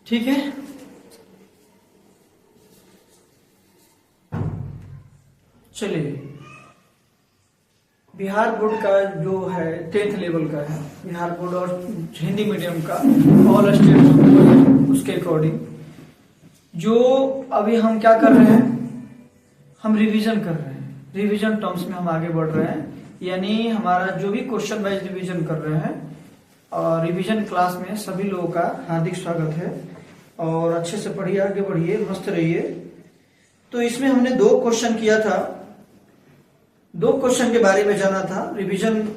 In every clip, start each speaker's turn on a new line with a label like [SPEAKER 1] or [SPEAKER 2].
[SPEAKER 1] ठीक है। चलिए, बिहार बोर्ड का जो है 10th लेवल का है, बिहार बोर्ड और हिंदी मीडियम का ऑल स्टेट उसके अकॉर्डिंग जो अभी हम क्या कर रहे हैं, हम रिवीजन कर रहे हैं। रिवीजन टर्म्स में हम आगे बढ़ रहे हैं, यानी हमारा जो भी क्वेश्चन वाइज रिवीजन कर रहे हैं। और रिवीजन क्लास में सभी लोगों का हार्दिक स्वागत है और अच्छे से पढ़िए, आगे बढ़िए, मस्त रहिए। तो इसमें हमने 2 क्वेश्चन किया था, 2 क्वेश्चन के बारे में जाना था। रिवीजन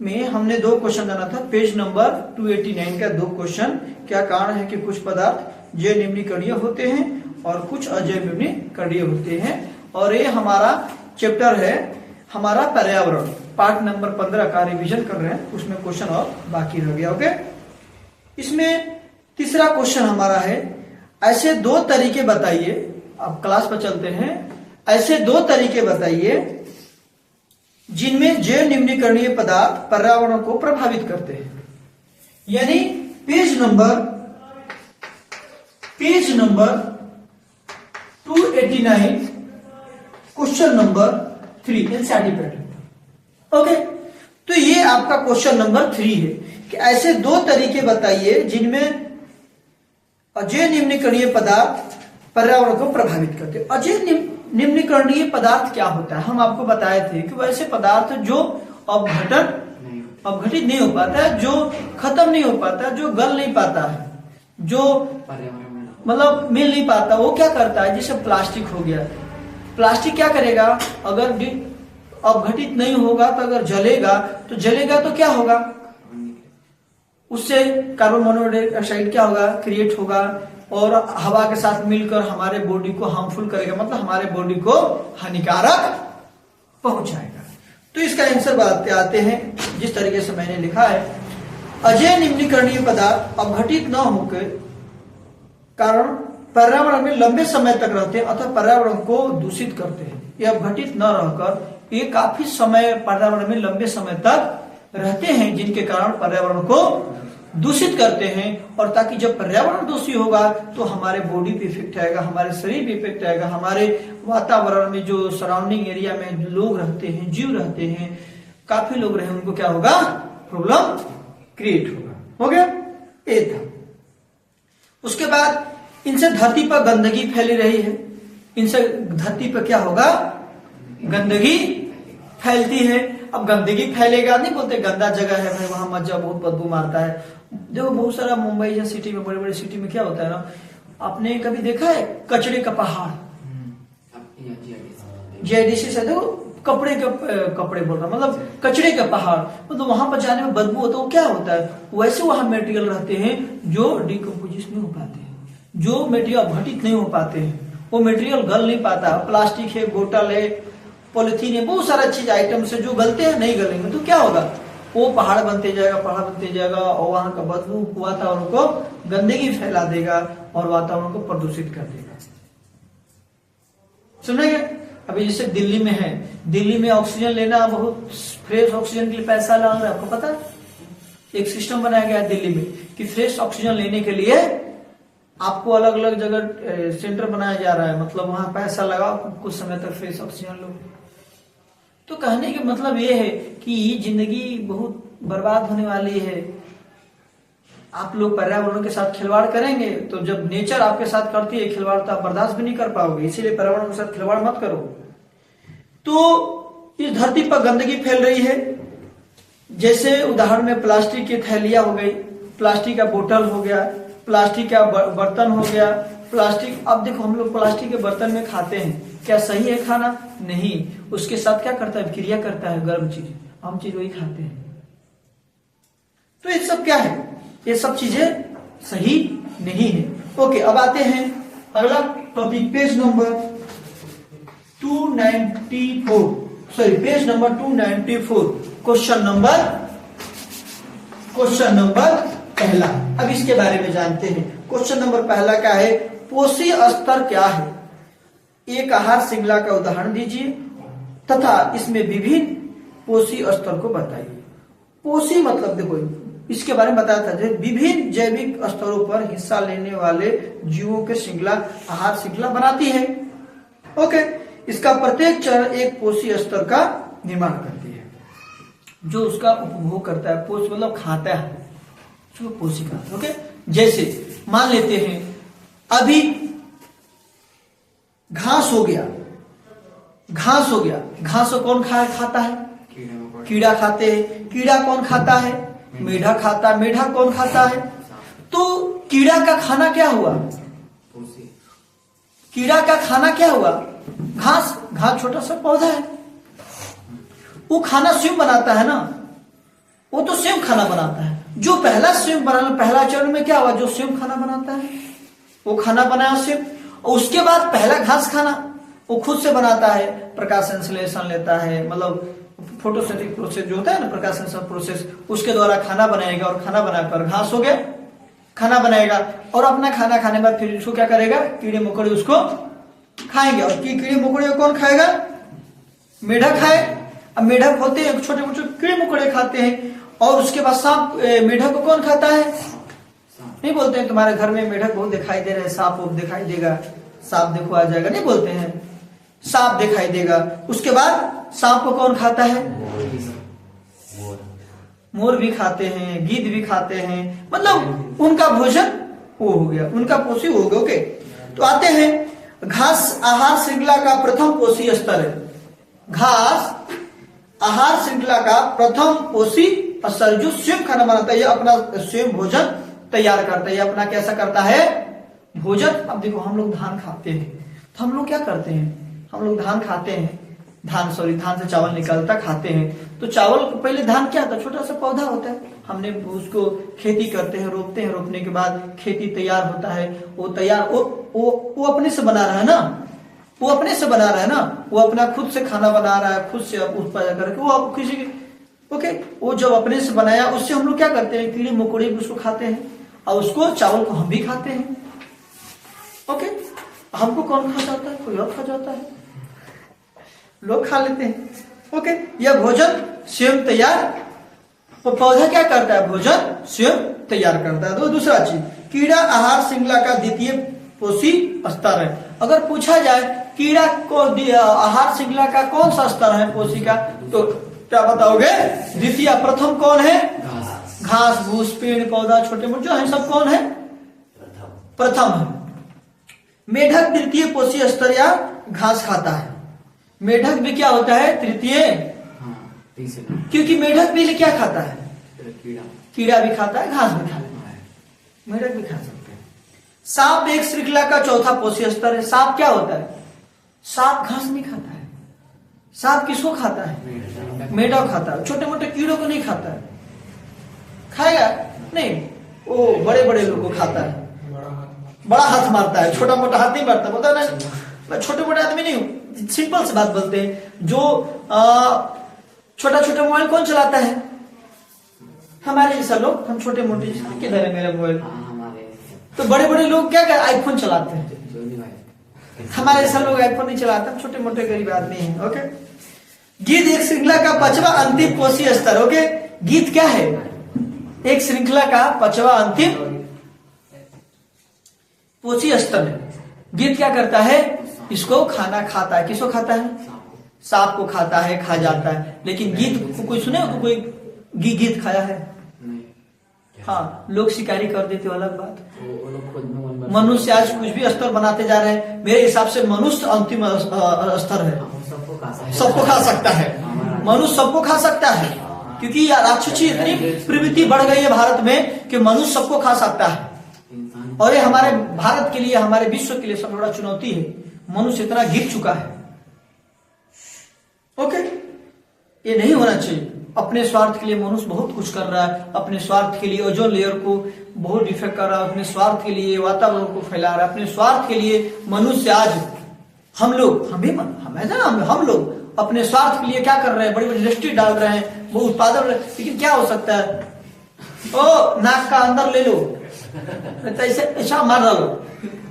[SPEAKER 1] में हमने 2 क्वेश्चन जाना था। पेज नंबर 289 का 2 क्वेश्चन। क्या कारण है कि कुछ पदार्थ जैव निम्नीकरणीय होते हैं और कुछ अजैव निम्नीकरणीय होते हैं। और ये हमारा चैप्टर है हमारा पर्यावरण, पार्ट नंबर 15 का रिवीजन कर रहे हैं। उसमें क्वेश्चन और बाकी रह गया। ओके, इसमें तीसरा क्वेश्चन हमारा है, ऐसे 2 तरीके बताइए। अब क्लास पर चलते हैं। ऐसे 2 तरीके बताइए जिनमें जैव निम्नीकरणीय पदार्थ पर्यावरण को प्रभावित करते हैं। यानी page number 289 question number 3 NCERT pattern. Okay, तो ये आपका क्वेश्चन नंबर 3 है कि ऐसे 2 तरीके बताइए जिनमें अजैव निम्नीकरणीय पदार्थ पर्यावरण को प्रभावित करते हैं। अजैव निम्नीकरणीय पदार्थ क्या होता है, हम आपको बताए थे कि वैसे पदार्थ जो अपघटित नहीं हो पाता है, जो खत्म नहीं हो पाता है, जो गल नहीं पाता है, जो मतलब मिल नहीं पाता, वो क्या करता है, जैसे प्लास्टिक हो गया। प्लास्टिक क्या करेगा, अगर अपघटित नहीं होगा तो अगर जलेगा तो क्या होगा, उससे कार्बन मोनोऑक्साइड क्या होगा, क्रिएट होगा और हवा के साथ मिलकर हमारे बॉडी को हार्मफुल करेगा, मतलब हमारे बॉडी को हानिकारक पहुंचाएगा। तो इसका आंसर बात आते हैं जिस तरीके से मैंने लिखा है, अजैव निम्नीकरणीय पदार्थ अपघटित न होकर कारण पर्यावरण में लंबे समय तक रहते हैं अथवा पर्यावरण को दूषित करते हैं। ये अपघटित न रहकर ये काफी समय पर्यावरण में लंबे समय तक रहते हैं, जिनके कारण पर्यावरण को दूषित करते हैं। और ताकि जब पर्यावरण दूषित होगा तो हमारे बॉडी पे इफेक्ट आएगा, हमारे शरीर पे इफेक्ट आएगा, हमारे वातावरण में जो सराउंडिंग एरिया में लोग रहते हैं, जीव रहते हैं, काफी लोग रहे, उनको क्या होगा, प्रॉब्लम क्रिएट होगा। हो गया, ये था। उसके बाद इनसे धरती पर गंदगी फैली रही है, इनसे धरती पर क्या होगा, गंदगी फैलती है। अब गंदगी फैलेगा, नहीं बोलते गंदा जगह है भाई वहां मत जाओ, बहुत बदबू मारता है। देखो बहुत सारा मुंबई जैसे सिटी में, बड़े बड़े सिटी में क्या होता है ना, आपने कभी देखा है कचरे का पहाड़, जीआईडीसी से देखो कपड़े बोल रहा, मतलब कचरे का पहाड़, मतलब वहां पर जाने में बदबू होता है। वो क्या होता है, वैसे वहां मटेरियल रहते हैं जो डिकम्पोजिस नहीं हो पाते हैं, जो मटेरियल अपघटित नहीं हो पाते हैं, वो मटेरियल गल नहीं पाता। प्लास्टिक है, बोतल है, पॉलिथीन है, बहुत सारा चीज आइटम से जो गलते हैं, नहीं गलेंगे तो क्या होगा, वो पहाड़ बनते जाएगा और वहां का बदबू वातावरण को गंदगी फैला देगा और वातावरण को प्रदूषित कर देगा। सुनेंगे, अभी जैसे दिल्ली में है, दिल्ली में ऑक्सीजन लेना, बहुत फ्रेश ऑक्सीजन के लिए पैसा लगा रहा है, आपको पता है। एक सिस्टम बनाया गया है दिल्ली में कि फ्रेश ऑक्सीजन लेने के लिए आपको अलग अलग जगह सेंटर बनाया जा रहा है, मतलब वहां पैसा लगाओ, कुछ समय तक फ्रेश ऑक्सीजन लो। तो कहने का मतलब ये है कि जिंदगी बहुत बर्बाद होने वाली है। आप लोग पर्यावरण के साथ खिलवाड़ करेंगे तो जब नेचर आपके साथ करती है खिलवाड़, तो आप बर्दाश्त भी नहीं कर पाओगे, इसीलिए पर्यावरण के साथ खिलवाड़ मत करो। तो इस धरती पर गंदगी फैल रही है, जैसे उदाहरण में प्लास्टिक की थैलियां हो गई, प्लास्टिक का बोतल हो गया, प्लास्टिक का बर्तन हो गया, प्लास्टिक। अब देखो हम लोग प्लास्टिक के बर्तन में खाते हैं, क्या सही है खाना? नहीं, उसके साथ क्या करता है, क्रिया करता है, गर्म चीज, हम चीज वही खाते हैं। तो ये सब क्या है, ये सब चीजें सही नहीं है। ओके, अब आते हैं अगला topic, page number 294, question number पहला। अब इसके बारे में जानते हैं। क्वेश्चन नंबर पहला क्या है, पोषी स्तर क्या है, एक आहार श्रृंखला का उदाहरण दीजिए तथा इसमें विभिन्न पोषी स्तर को बताइए। पोषी मतलब देखो इसके बारे में बताया था। विभिन्न जैविक स्तरों पर हिस्सा लेने वाले जीवों के श्रृंखला आहार श्रृंखला बनाती है। ओके, इसका प्रत्येक चरण एक पोषी स्तर का निर्माण करती है, जो उसका उपभोग करता है। पोष मतलब खाता है, जो पोषिका। ओके, जैसे मान लेते हैं अभी घास हो गया, घास हो गया, घास को कौन खाता है? कीड़ा खाते हैं। कीड़ा कौन खाता है? मेढक खाता है। मेढक कौन खाता है? तो कीड़ा का खाना क्या हुआ? कीड़ा का खाना क्या हुआ? घास। घास छोटा सा पौधा है, वो खाना स्वयं बनाता है ना, वो तो स्वयं खाना बनाता है। जो पहला स्वयं बनाना, पहला चरण में क्या हुआ? जो स्वयं खाना बनाता है वो खाना बनाया स्वयं, और उसके बाद पहला घास खाना वो खुद से बनाता है, प्रकाश संश्लेषण लेता है, मतलब फोटोसिंथेटिक प्रोसेस जो होता है ना, प्रकाश संश्लेषण प्रोसेस, उसके द्वारा खाना बनाएगा, और खाना बनाकर घास हो गया, खाना बनाएगा, और अपना खाना खाने के बाद फिर उसको क्या करेगा? कीड़े मकोड़े उसको खाएंगे। और कीड़े मकोड़े को कौन खाएगा? मेढक खाए। अब मेढक होते हैं छोटे मोटे कीड़े मकोड़े खाते हैं, और उसके बाद सांप। मेढक को कौन खाता है? नहीं बोलते हैं तुम्हारे घर में मेढक बहुत दिखाई दे रहे हैं, सांप दिखाई देगा, सांप देखो आ जाएगा, नहीं बोलते हैं, सांप दिखाई देगा। उसके बाद सांप को कौन खाता है? मोर भी खाते हैं, गिद्ध भी खाते हैं, मतलब उनका भोजन वो हो गया, उनका पोषी हो गया। ओके, तो आते हैं घास आहार श्रृंखला का प्रथम पोषी स्तर है। घास आहार श्रृंखला का प्रथम पोषी स्तर, जो स्वयं खाना बनाता है, ये अपना स्वयं भोजन तैयार करता है, ये अपना कैसा करता है? भोजन। अब देखो हम लोग धान खाते हैं, तो हम लोग क्या करते हैं? हम लोग धान खाते हैं, धान से चावल निकलता, खाते हैं। तो चावल पहले धान क्या होता है? छोटा सा पौधा होता है, हमने उसको खेती करते हैं, रोपते हैं, रोपने के बाद खेती तैयार होता है, वो तैयार वो अपने से बना रहा है ना, वो अपने से बना रहा है ना, वो अपना खुद से खाना बना रहा है, खुद से उत्पादन करके वो किसी। ओके, वो जब अपने से बनाया, उससे हम लोग क्या करते हैं? कीड़े मकोड़े भी उसको खाते हैं, और उसको चावल को हम भी खाते हैं। ओके, हमको कौन खा जाता है? कोई और खा जाता है, लोग खा लेते हैं। ओके, यह भोजन स्वयं तैयार, तो पौधा क्या करता है? भोजन स्वयं तैयार करता है। तो दूसरा चीज, कीड़ा आहार श्रृंखला का द्वितीय पोषी स्तर है। अगर पूछा जाए कीड़ा को आहार श्रृंखला का कौन सा स्तर है पोषी का, तो क्या बताओगे? द्वितीय। प्रथम कौन है? घास भूस, पेड़ पौधा, छोटे मोटे जो है सब कौन है? प्रथम है। मेढक तृतीय पोषी स्तर या घास खाता है। मेढक भी क्या होता है? तृतीय, क्योंकि मेढक भी क्या खाता है? कीड़ा भी खाता है, घास भी खा लेता है, मेढक भी खा सकते हैं। सांप एक श्रृंखला का चौथा पोषी स्तर है। सांप क्या होता है? सांप घास नहीं खाता है। सांप किसको खाता है? मेढक खाता है, छोटे मोटे कीड़ों को नहीं खाता है। खाएगा नहीं, वो बड़े बड़े लोग को खाता है, बड़ा हाथ मारता है, छोटा मोटा हाथ नहीं मारता। पता ना, मैं छोटे मोटे आदमी नहीं हूं, सिंपल से बात बोलते हैं। जो छोटा छोटा मोबाइल कौन चलाता है? हमारे जैसा लोग, हम छोटे मोटे। किधर है मेरा मोबाइल? तो बड़े बड़े लोग क्या क्या आईफोन चलाते हैं, हमारे जैसा लोग आईफोन नहीं चलाते, हम छोटे मोटे गरीब आदमी हैं। ओके, गिद्ध एक श्रृंखला का पांचवा अंतिम पोषी स्तर। ओके, गिद्ध क्या है? एक श्रृंखला का पांचवा अंतिम पोषी स्तर है। गिद्ध क्या करता है? इसको खाना खाता है। किसको खाता है? सांप को खाता है, खा जाता है। लेकिन गिद्ध को कोई सुने हो? कोई गिद्ध खाया है? हाँ, लोग शिकारी कर देते, अलग बात। मनुष्य आज कुछ भी स्तर बनाते जा रहे हैं। मेरे हिसाब से मनुष्य अंतिम स्तर है, सबको खा सकता है, मनुष्य सबको खा सकता है, क्योंकि राक्षसी इतनी प्रवृत्ति बढ़ गई है भारत में कि मनुष्य सबको खा सकता है। और ये हमारे भारत के लिए, हमारे विश्व के लिए सबसे बड़ा चुनौती है। मनुष्य इतना गिर चुका है। ओके, ये नहीं होना चाहिए। अपने स्वार्थ के लिए मनुष्य बहुत कुछ कर रहा है, अपने स्वार्थ के लिए ओजोन लेयर को बहुत डिफेक्ट कर रहा है, अपने स्वार्थ के लिए वातावरण को फैला रहा है, अपने स्वार्थ के लिए मनुष्य आज हम लोग अपने स्वार्थ के लिए क्या कर रहे हैं? बड़ी बड़ी इंडस्ट्री डाल रहे हैं, वो उत्पादन। लेकिन क्या हो सकता है? ओ नाक का अंदर ले लो, तो ऐसा मार डालो।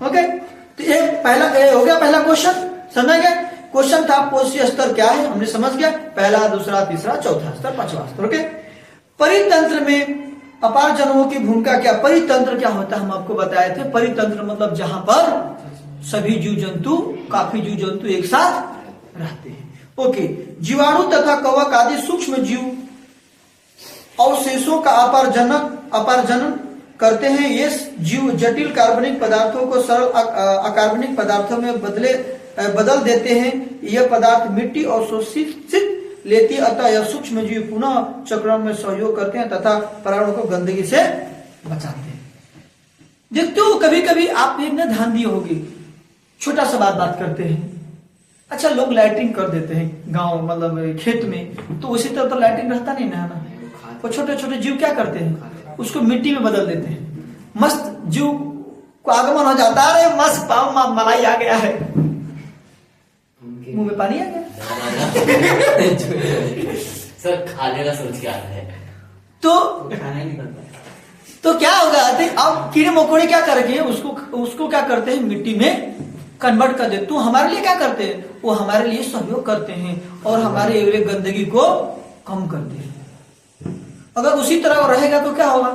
[SPEAKER 1] ओके, तो एक पहला हो गया, पहला क्वेश्चन समझ गया। क्वेश्चन था पोषी स्तर क्या है, हमने समझ गया। पहला, दूसरा, तीसरा, चौथा स्तर, पांचवा स्तर। ओके, परितंत्र में अपार जन्मों की भूमिका क्या, परितंत्र क्या होता है हम आपको बताए थे। परितंत्र मतलब जहां पर सभी जीव जंतु, काफी जीव जंतु एक साथ रहते हैं। ओके, जीवाणु तथा कवक आदि सूक्ष्म जीव अवशेषों का अपारजनन करते हैं। ये जीव जटिल कार्बनिक पदार्थों को सरल अकार्बनिक पदार्थों में बदल देते हैं। यह पदार्थ मिट्टी अवशोषित लेती, अतः यह सूक्ष्म जीव पुनः चक्रण में सहयोग करते हैं तथा पर्यावरण को गंदगी से बचाते हैं। देखते हो कभी कभी आपने ना ध्यान दिए होगी, छोटा सा बात करते हैं। अच्छा, लोग लाइटिंग कर देते हैं गांव मतलब खेत में, तो उसी तरह तो लाइटिंग रहता नहीं ना। वो छोटे छोटे जीव क्या करते हैं, उसको मिट्टी में बदल देते हैं। मस्त जीव को आगमन हो जाता है, अरे मस्त पाव मलाई आ गया है, मुंह में पानी आ गया।
[SPEAKER 2] सर खाने का सोच क्या है,
[SPEAKER 1] तो
[SPEAKER 2] खाना ही नहीं करता।
[SPEAKER 1] तो क्या होगा, अब कीड़े मकोड़े क्या करेंगे, उसको क्या करते हैं, मिट्टी में कन्वर्ट कर देते। तो हमारे लिए क्या करते हैं, वो हमारे लिए सहयोग करते हैं और हमारे एरिया गंदगी को कम करते हैं। अगर उसी तरह रहेगा तो क्या होगा।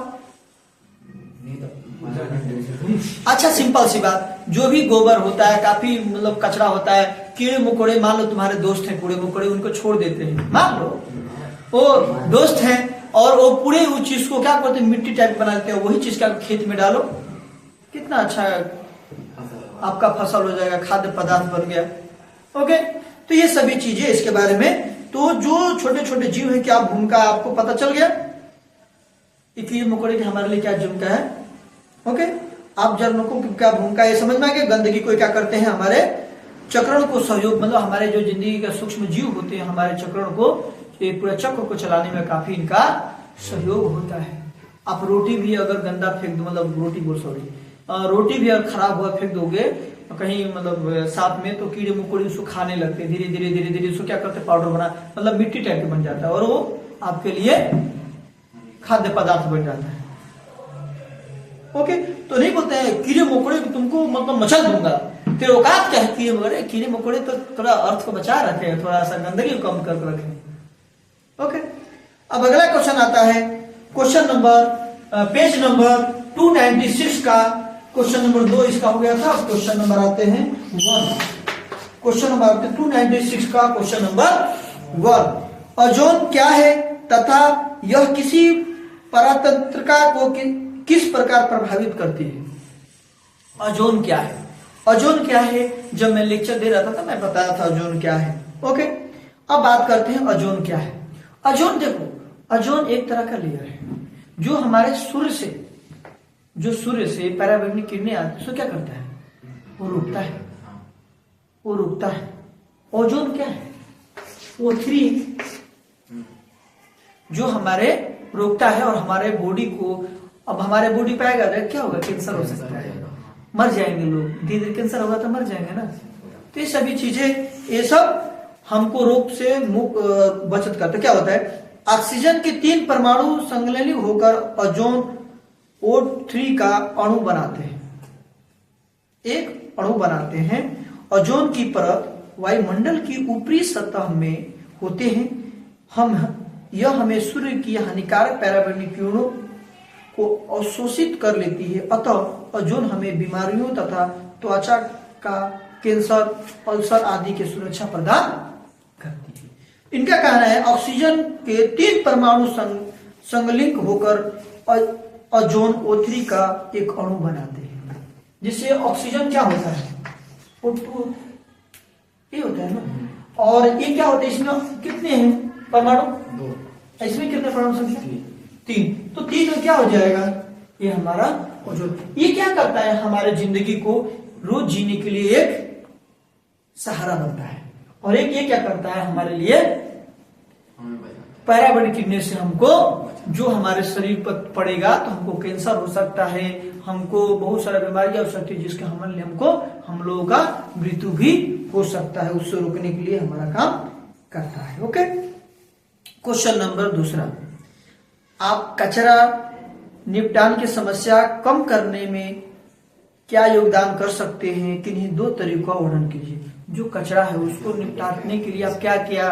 [SPEAKER 1] अच्छा, सिंपल सी बात, जो भी गोबर होता है, काफी मतलब कचरा होता है, कीड़े मकोड़े मान लो तुम्हारे दोस्त हैं कीड़े मकोड़े, उनको छोड़ देते हैं, मान लो वो दोस्त हैं, और वो पूरे उस चीज को क्या करते हैं, मिट्टी टाइप बना देते हैं। वही चीज का खेत में डालो, कितना अच्छा आपका फसल हो जाएगा, खाद्य पदार्थ बन गया। ओके, तो ये सभी चीजें इसके बारे में। तो जो छोटे छोटे जीव है, क्या भूमिका आपको पता चल गया, कीड़े मकोड़े की हमारे लिए क्या भूमिका है। ओके, आप जनों की क्या भूमिका है समझ में आ गया। गंदगी को क्या करते हैं, हमारे चक्रण को सहयोग, मतलब हमारे जो जिंदगी का सूक्ष्म जीव होते हैं, हमारे चक्रण को, पूरा चक्र को चलाने में काफी इनका सहयोग होता है। आप रोटी भी अगर गंदा फेंक दो, मतलब रोटी भी अगर खराब हुआ फेंक दोगे कहीं मतलब साथ में, तो कीड़े मकोड़े उसको खाने लगते हैं, धीरे धीरे उसको क्या करते हैं, पाउडर बना, मतलब मिट्टी टाइप के बन जाता है, और वो आपके लिए खाद्य पदार्थ बन जाता है। ओके, तो नहीं बोलते हैं कीड़े मकोड़े तुमको मतलब मचल दूंगा, फिर औकात क्या है कीड़े मकोड़े तो थोड़ा अर्थ को बचा रखे, थोड़ा सा गंदगी को कम कर रखे। ओके, अब अगला क्वेश्चन आता है, क्वेश्चन नंबर पेज नंबर 296 का क्वेश्चन नंबर 2 इसका हो गया था। क्वेश्चन नंबर आते हैं 1, क्वेश्चन नंबर आते हैं 296 का क्वेश्चन नंबर 1। ओजोन क्या है तथा यह किसी परातंत्रिका को किस प्रकार प्रभावित करती है। ओजोन क्या है, ओजोन क्या है, जब मैं लेक्चर दे रहा था तो मैं बताया था ओजोन क्या है। ओके, अब बात करते हैं ओजोन क्या है। ओजोन देखो, ओजोन एक तरह का लेयर है जो हमारे सूर्य से पराबैंगनी किरणें आती है, तो क्या करता है, वो रुकता है। ओजोन क्या है, O3 जो हमारे रोकता है और हमारे बॉडी को, अब हमारे बॉडी पे आएगा क्या होगा, कैंसर हो सकता है, मर जाएंगे लोग, धीरे धीरे कैंसर होगा तो मर जाएंगे ना। तो ये सभी चीजें, ये सब हमको रोग से बचत करते। क्या होता है, ऑक्सीजन के 3 परमाणु संलयन होकर ओजोन O3 का अणु बनाते हैं, एक अणु बनाते हैं। ओजोन की परत वायुमंडल की ऊपरी सतह में होते हैं। यह हमें सूर्य की हानिकारक पराबैंगनी किरणों को अवशोषित कर लेती है, अतः ओजोन हमें बीमारियों तथा त्वचा का कैंसर, अल्सर आदि की सुरक्षा प्रदान करती है। इनका कहना है ऑक्सीजन के 3 परमाणु संलग्न होकर ओजोन O3 का एक अणु बनाते हैं, जिससे ऑक्सीजन क्या होता है, O2 ये होता है ना। और ये क्या होता है, इसमें कितने हैं परमाणु, 2, इसमें कितने परमाणु संख्या, 3। तो 3 में क्या हो जाएगा, ये हमारा ओजोन। ये क्या करता है, हमारे जिंदगी को रोज जीने के लिए एक सहारा बनता है, और एक ये क्या करता है, हमारे लिए पराबैंगनी किरणें से हमको, जो हमारे शरीर पर पड़ेगा तो हमको कैंसर हो सकता है, हमको बहुत सारा बीमारियां हो सकती है, जिसके हम लोगों का मृत्यु भी हो सकता है। उससे रोकने के लिए हमारा काम करता है। ओके, क्वेश्चन नंबर 2, आप कचरा निपटान की समस्या कम करने में क्या योगदान कर सकते हैं, किन्हीं 2 तरीकों का वर्णन कीजिए। जो कचरा है उसको निपटाने के लिए आप क्या क्या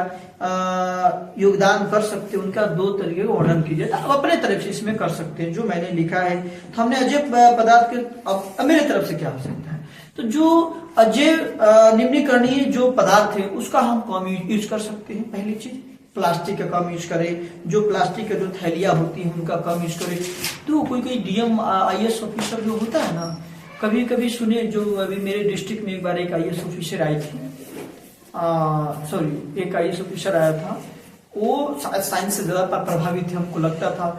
[SPEAKER 1] योगदान कर सकते हैं, उनका 2 तरीके का वर्णन कीजिए। आप अपने तरफ से इसमें कर सकते हैं, जो मैंने लिखा है। तो हमने अजैव पदार्थ के, अब मेरे तरफ से क्या हो सकता है, तो जो अजैव निम्नीकरणीय जो पदार्थ है उसका हम कम यूज कर सकते हैं। पहली चीज, प्लास्टिक का कम यूज करें, जो प्लास्टिक का जो थैलियां होती हैं उनका कम यूज करें। तो कोई कोई डीएम आईएएस ऑफिसर जो होता है ना, कभी कभी सुने, जो अभी मेरे डिस्ट्रिक्ट में एक बार एक आईएएस ऑफिसर आई थी, एक आईएएस ऑफिसर आया था, वो साइंस से ज्यादा प्रभावित थे, हमको लगता था।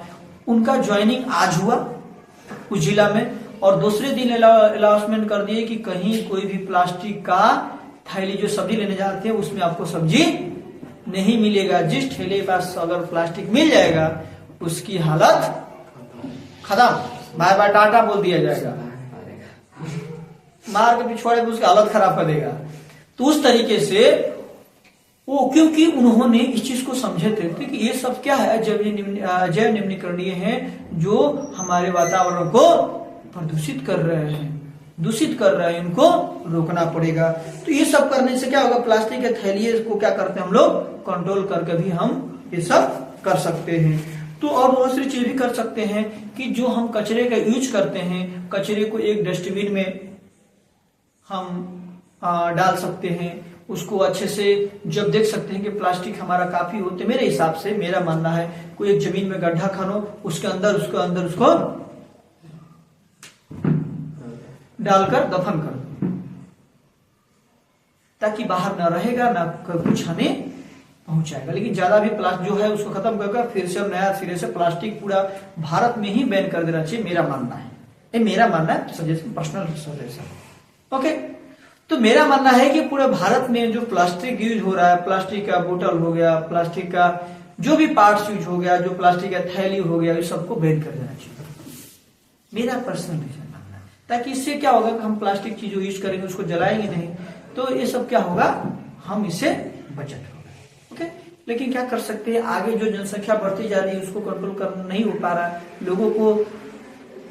[SPEAKER 1] उनका ज्वाइनिंग आज हुआ उस जिला में, और दूसरे दिन अनाउंसमेंट कर दिए कि कहीं कोई भी प्लास्टिक का थैली, जो सब्जी लेने जाते हैं उसमें आपको सब्जी नहीं मिलेगा। जिस ठेले के पास अगर प्लास्टिक मिल जाएगा उसकी हालत खत्म, बाय बाय टाटा बोल दिया जाएगा, मार के पिछवाड़े में उसकी हालत खराब कर देगा। तो उस तरीके से वो, क्योंकि उन्होंने इस चीज को समझे थे कि ये सब क्या है, जैव निम्नीकरणीय है, जो हमारे वातावरण को प्रदूषित कर रहे हैं, दूषित कर रहे हैं, इनको रोकना पड़ेगा। तो ये सब करने से क्या होगा, प्लास्टिक के थैलिए को क्या करते हैं हम लोग, कंट्रोल करके भी हम ये सब कर सकते हैं। तो और दूसरी चीज भी कर सकते हैं कि जो हम कचरे का यूज करते हैं, कचरे को एक डस्टबिन में हम डाल सकते हैं, उसको अच्छे से जब देख सकते हैं कि प्लास्टिक हमारा काफी होते, मेरे हिसाब से मेरा मानना है, कोई एक जमीन में गड्ढा खनो, उसके अंदर उसको डालकर दफन कर दो, ताकि बाहर ना रहेगा, ना कुछ हमें पहुंचाएगा। लेकिन ज्यादा भी प्लास्टिक जो है उसको खत्म करके फिर से नया सिरे से प्लास्टिक पूरा भारत में ही बैन कर देना चाहिए, मेरा मानना है। ये मेरा मानना है, सजेशन, पर्सनल सजेशन। ओके, तो मेरा मानना है कि पूरे भारत में जो प्लास्टिक यूज हो रहा है, प्लास्टिक का बोतल हो गया, प्लास्टिक का जो भी पार्ट्स यूज हो गया, जो प्लास्टिक का थैली हो गया, ये सबको बैन कर देना चाहिए, मेरा पर्सनल मानना है। ताकि इससे क्या होगा कि हम प्लास्टिक चीज यूज करेंगे, उसको जलाएंगे नहीं, तो ये सब क्या होगा, हम इससे बचत होगा। ओके, लेकिन क्या कर सकते हैं, आगे जो जनसंख्या बढ़ती जा रही है उसको कंट्रोल करना नहीं हो पा रहा, लोगों को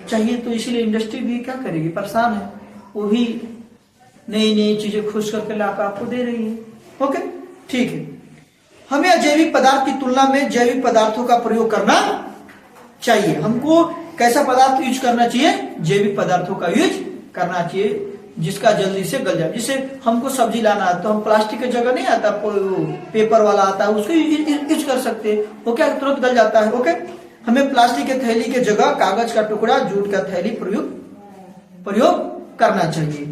[SPEAKER 1] चाहिए, तो इसीलिए इंडस्ट्री भी क्या करेगी, परेशान है, वो भी नई नई चीजें खोज करके लाकर आपको दे रही है। ओके, ठीक है। हमें अजैविक पदार्थ की तुलना में जैविक पदार्थों का प्रयोग करना चाहिए। हमको कैसा पदार्थ यूज करना चाहिए, जैविक पदार्थों का यूज करना चाहिए, जिसका जल्दी से गल जाए। जिसे हमको सब्जी लाना है तो हम प्लास्टिक की जगह नहीं आता, पेपर वाला आता है, उसको यूज कर सकते हैं, वो क्या तुरंत गल जाता है। ओके, हमें प्लास्टिक के थैली के जगह कागज का टुकड़ा, जूट का थैली प्रयोग करना चाहिए।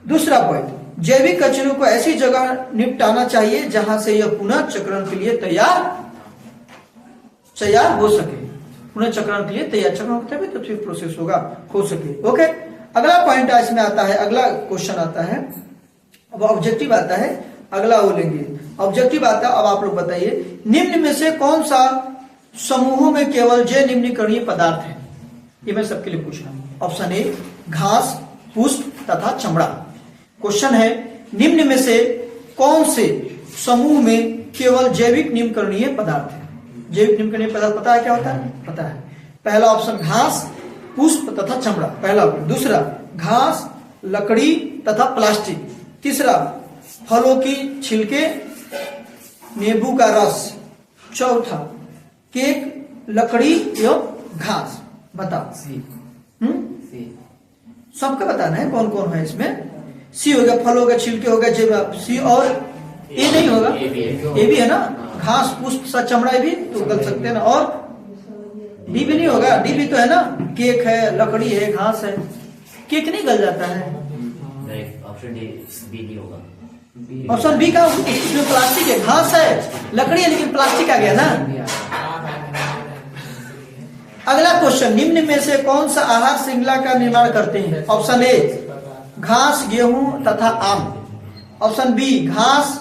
[SPEAKER 1] दूसरा पॉइंट, जैविक कचरों को ऐसी जगह निपटाना चाहिए जहां से यह पुनः चक्रण के लिए तैयार हो सके, पुनः चक्रण के लिए तैयार, चक्रण होता है तो फिर प्रोसेस हो सके। ओके, अगला पॉइंट इसमें आता है, अगला क्वेश्चन आता है, अब ऑब्जेक्टिव आता है, अगला वो लेंगे ऑब्जेक्टिव आता है। अब आप लोग बताइए, निम्न में से कौन सा समूहों में केवल जैव निम्नीकरणीय पदार्थ है, ये मैं सबके लिए पूछ रहा हूं। ऑप्शन ए, घास, पुष्प तथा चमड़ा। क्वेश्चन है, निम्न में से कौन से समूह में केवल जैविक निम्नीकरणीय पदार्थ है। जैविक निम्नीकरणीय पदार्थ पता है क्या होता है, पता है। पहला ऑप्शन घास, पुष्प तथा चमड़ा, पहला। दूसरा, घास, लकड़ी तथा प्लास्टिक। तीसरा, फलों की छिलके, नींबू का रस। चौथा, केक, लकड़ी एवं घास। बताओ, सबका बताना है कौन कौन है इसमें। सी हो गया, फलों के छिलके हो गया, सी, और ए नहीं होगा, ए भी है ना, घास, पुष्प सा, चमड़ा भी तो गल सकते हैं ना, और डी भी नहीं होगा, डी भी तो है ना, केक है, लकड़ी है, घास है, केक नहीं गल जाता है।
[SPEAKER 2] ऑप्शन बी नहीं होगा,
[SPEAKER 1] ऑप्शन बी का, उसमें प्लास्टिक है, घास है, लकड़ी है, लेकिन प्लास्टिक आ गया ना। अगला क्वेश्चन, निम्न में से कौन सा आहार श्रृंखला का निर्माण करते हैं। ऑप्शन ए, घास, गेहूं तथा आम। ऑप्शन बी, घास,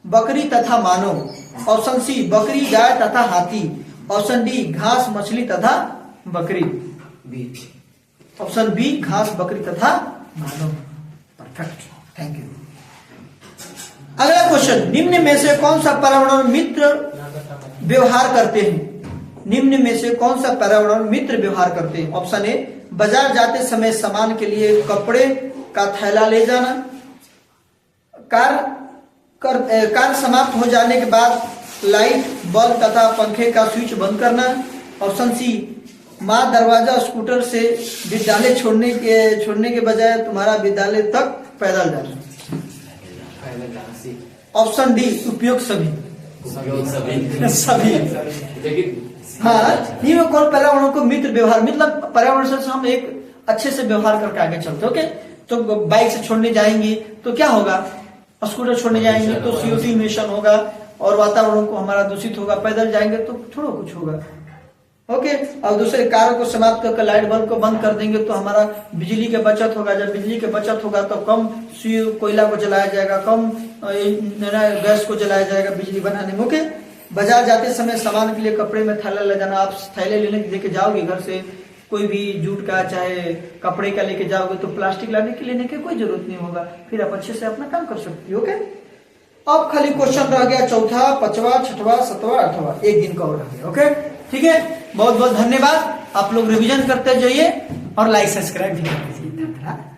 [SPEAKER 1] बकरी तथा मानव। ऑप्शन सी, बकरी, गाय तथा हाथी। ऑप्शन डी, घास, मछली तथा बकरी। ऑप्शन बी, घास, बकरी तथा मानव। Perfect, thank you. अगला क्वेश्चन, निम्न में से कौन सा पर्यावरण मित्र व्यवहार करते हैं। निम्न में से कौन सा पर्यावरण मित्र व्यवहार करते हैं। ऑप्शन ए, बाजार जाते समय सामान के लिए कपड़े का थैला ले जाना, कार्य समाप्त हो जाने के बाद लाइट, बल्ब तथा पंखे का स्विच बंद करना। ऑप्शन सी, माँ दरवाजा स्कूटर से विद्यालय छोड़ने के बजाय तुम्हारा विद्यालय तक पैदल जाना। ऑप्शन डी, उपयोग सभी।
[SPEAKER 2] लेकिन
[SPEAKER 1] हाँ, नहीं मैं कौन पर्यावरण को मित्र व्यवहार, मतलब पर्यावरण से हम एक अच्छे से व्यवहार करके आगे चलते। ओके, तो बाइक से छोड़ने जाएंगे तो क्या होगा, स्कूटर छोड़ने जाएंगे तो CO2 इमिशन होगा और वातावरण को हमारा दूषित होगा। पैदल जाएंगे तो थोड़ा कुछ होगा। ओके, और दूसरे कार्य को समाप्त करके लाइट बल्ब को बंद कर देंगे तो हमारा बिजली की बचत होगा। जब बिजली की बचत होगा तो कम कोयला को जलाया जाएगा, कम गैस को जलाया जाएगा बिजली बनाने में। ओके, बाजार जाते समय सामान के लिए कपड़े में थैला ले जाना। आप थैले लेके जाओगे घर से, कोई भी जूट का चाहे कपड़े का लेके जाओगे तो प्लास्टिक लेने की कोई जरूरत नहीं होगा, फिर आप अच्छे से अपना काम कर सकते हो। ओके, अब खाली क्वेश्चन रह गया चौथा, पांचवा, छठवा, सातवां, आठवां, एक दिन का और रह गया। ओके, ठीक है, बहुत बहुत धन्यवाद। आप लोग रिवीजन करते जाइए और लाइक सब्सक्राइब भी कर दीजिए।